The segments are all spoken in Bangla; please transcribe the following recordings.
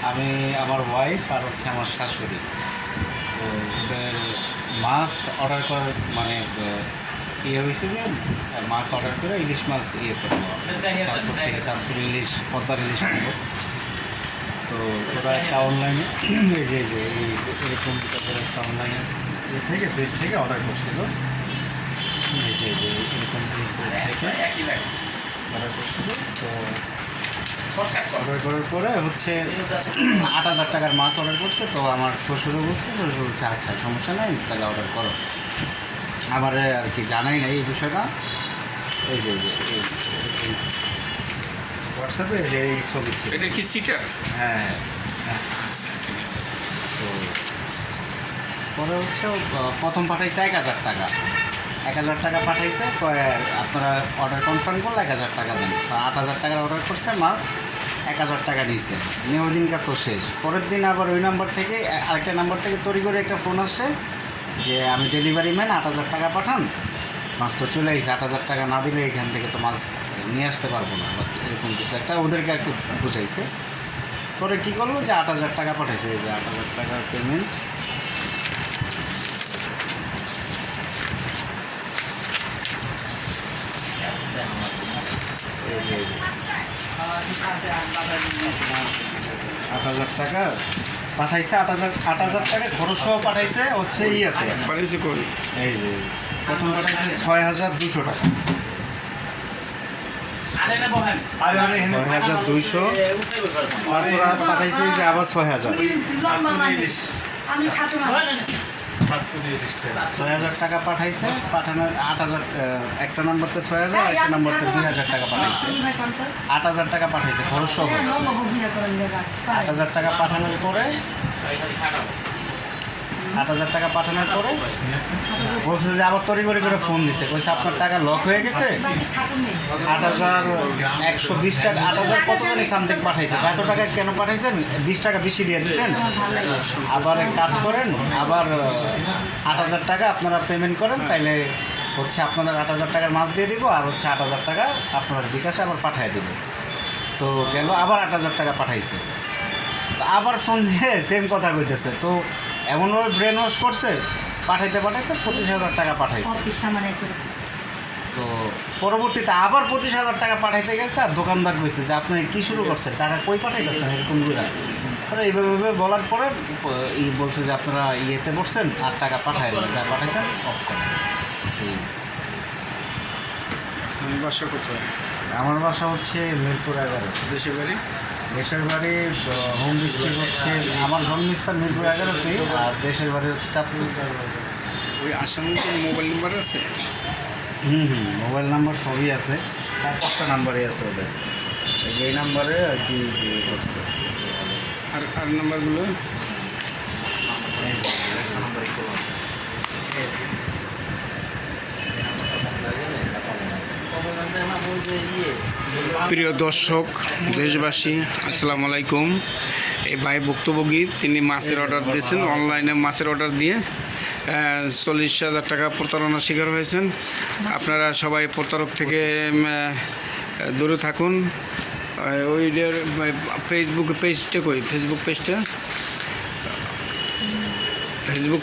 আমি, আমার ওয়াইফ আর হচ্ছে আমার শাশুড়ি। তো ওদের মাছ অর্ডার করার মানে ইয়ে হয়েছে যে মাছ অর্ডার করে ইলিশ মাছ ইয়ে করবো চাঁদপুর থেকে, চাঁদপুর ইলিশ, পদ্মার ইলিশ করবো। তো ওরা একটা অনলাইনে এই যে এরকম একটা অনলাইনে ইয়ে থেকে পেজ থেকে অর্ডার করছিল। এই যে এরকম পেজ থেকে অর্ডার করছিল। তো অর্ডার করার পরে হচ্ছে ৮,০০০ টাকার মাছ অর্ডার করছে। তো আমার শ্বশুরও বলছে, শ্বশুর বলছে আচ্ছা সমস্যা নেই, তাহলে অর্ডার করো। আমার আর কি জানাই নাই এই বিষয়টা। এই যে হোয়াটসঅ্যাপে এই ছবি ছিল। এটা কি সিটার? হ্যাঁ হ্যাঁ। তো পরে হচ্ছে প্রথম পাঠাইছে ১,০০০ টাকা। ১,০০০ টাকা পাঠাইছে, আপনারা অর্ডার কনফার্ম করলে ১,০০০ টাকা দেন। তো ৮,০০০ টাকার অর্ডার করছে, মাছ ১,০০০ টাকা নিচ্ছে। ওই দিনকার তো শেষ। পরের দিন আবার ওই নাম্বার থেকে আরেকটা নাম্বার থেকে তৈরি করে একটা ফোন আসে যে আমি ডেলিভারি ম্যান, ৮,০০০ টাকা পাঠান। মাছ তো চলে গেছে, ৮,০০০ টাকা না দিলে এখান থেকে তো মাছ নিয়ে আসতে পারবো না, এরকম কিছু একটা ওদেরকে একটু বুঝাইছে। পরে কী করলো যে ৮,০০০ টাকা পাঠাইছে। এই যে ৮,০০০ টাকার পেমেন্ট। এই যে ৮,০০০ টাকা পাঠাইছে। ৮,০০০ টাকা খরচ সহ পাঠাইছে হচ্ছে ইয়েতে। পাঠিয়েছে কই? এই যে প্রথম পাঠাইছে ৬,২০০ টাকা। ৬,২০০, তারপর আর পাঠাইছে যে আবার ৬,০০০। ৬,০০০ টাকা পাঠাইছে। পাঠানোর ৮,০০০, একটা নম্বরতে ৬,০০০, একটা নম্বরতে ২,০০০ টাকা পাঠাইছে। ৮,০০০ টাকা পাঠাইছে খরচ সহ। ৮,০০০ টাকা পাঠানোর পরে ৮,০০০ টাকা পাঠানোর পরে বলছে যে আবার তড়িঘড়ি করে ফোন দিছে, বলছে আপনার টাকা লক হয়ে গেছে। ৮,১২০ টাকা, ৮,০০০ কত জানি সামথিং পাঠাইছে। এত টাকা কেন পাঠাইছেন? ২০ টাকা বেশি দিয়ে দিচ্ছেন। আবার এক কাজ করেন, আবার ৮,০০০ টাকা আপনারা পেমেন্ট করেন, তাইলে হচ্ছে আপনাদের ৮,০০০ টাকার মাছ দিয়ে দিব, আর হচ্ছে ৮,০০০ টাকা আপনার বিকাশে আবার পাঠিয়ে দিব। তো গেল, আবার ৮,০০০ টাকা পাঠাইছে। তো আবার ফোন দিয়ে সেম কথা কইতেছে। তো এমনভাবে ব্রেন ওয়াশ করছে, পাঠাইতে ২৫,০০০ টাকা পাঠাইছে। তো পরবর্তীতে আবার ২৫,০০০ টাকা পাঠাইতে গেছে, আর দোকানদার কইছে যে আপনি কী শুরু করছেন, টাকা কই পাঠাইতেছেন এরকম করে। আর এইভাবে বলার পরে বলছে যে আপনারা ইয়েতে পড়ছেন আর টাকা পাঠায় না, যা পাঠাইছেন অফ করেন। বাসা কোথায়? আমার বাসা হচ্ছে মিরপুর ১১। দেশের বাড়ি? দেশের বাড়ি হোম ডিস্ট্রিক্ট হচ্ছে, আমার জন্মস্থান মিরপুর ১১তেই, আর দেশের বাড়ি হচ্ছে চাঁদপুর। ওই আসামের কোনো মোবাইল নাম্বার আছে? মোবাইল নাম্বার সবই আছে, ৪-৫টা নাম্বারই আছে ওদের। এই নাম্বারে আর কি করছে। আর নাম্বারগুলো? প্রিয় দর্শক, দেশবাসী, আসসালামু আলাইকুম। এই ভাই ভুক্তভোগী, তিনি মাছের অর্ডার দিয়েছেন, অনলাইনে মাছের অর্ডার দিয়ে ৪০,০০০ টাকা প্রতারণার শিকার হয়েছেন। আপনারা সবাই প্রতারক থেকে দূরে থাকুন। ওই ফেসবুক পেজটা কই? ফেসবুক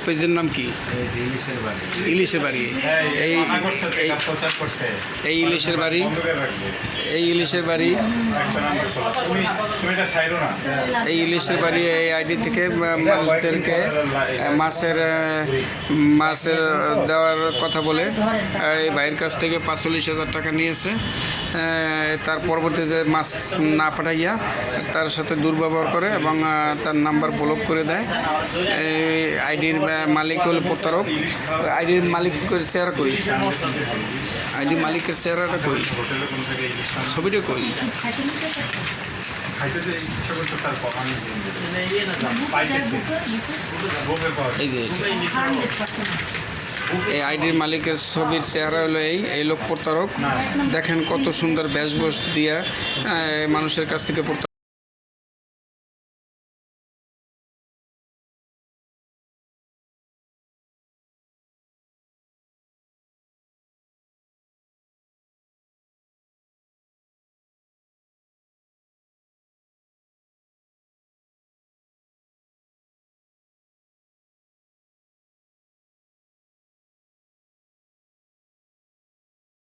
পেজের নাম কি? ইলিশের বাড়ি। এই ইলিশের বাড়ি, এই ইলিশের বাড়ি, এই ইলিশের বাড়ি। এই আইডি থেকে মানুষদেরকে মাছের দেওয়ার কথা বলে এই ভাইয়ের কাছ থেকে ৪৫,০০০ টাকা নিয়েছে। তার পরবর্তীতে মাছ না পাঠাইয়া তার সাথে দুর্ব্যবহার করে এবং তার নাম্বার ব্লক করে দেয়। আইডির মালিক হল প্রতারক। আইডির মালিকের চেহারা কই? আইডি মালিকের চেহারাটা কই? ছবিটা কই? এই যে এই আইডির মালিকের ছবির চেহারা হলো এই লোক প্রতারক। দেখেন কত সুন্দর বেশভূষ দিয়া মানুষের কাছ থেকে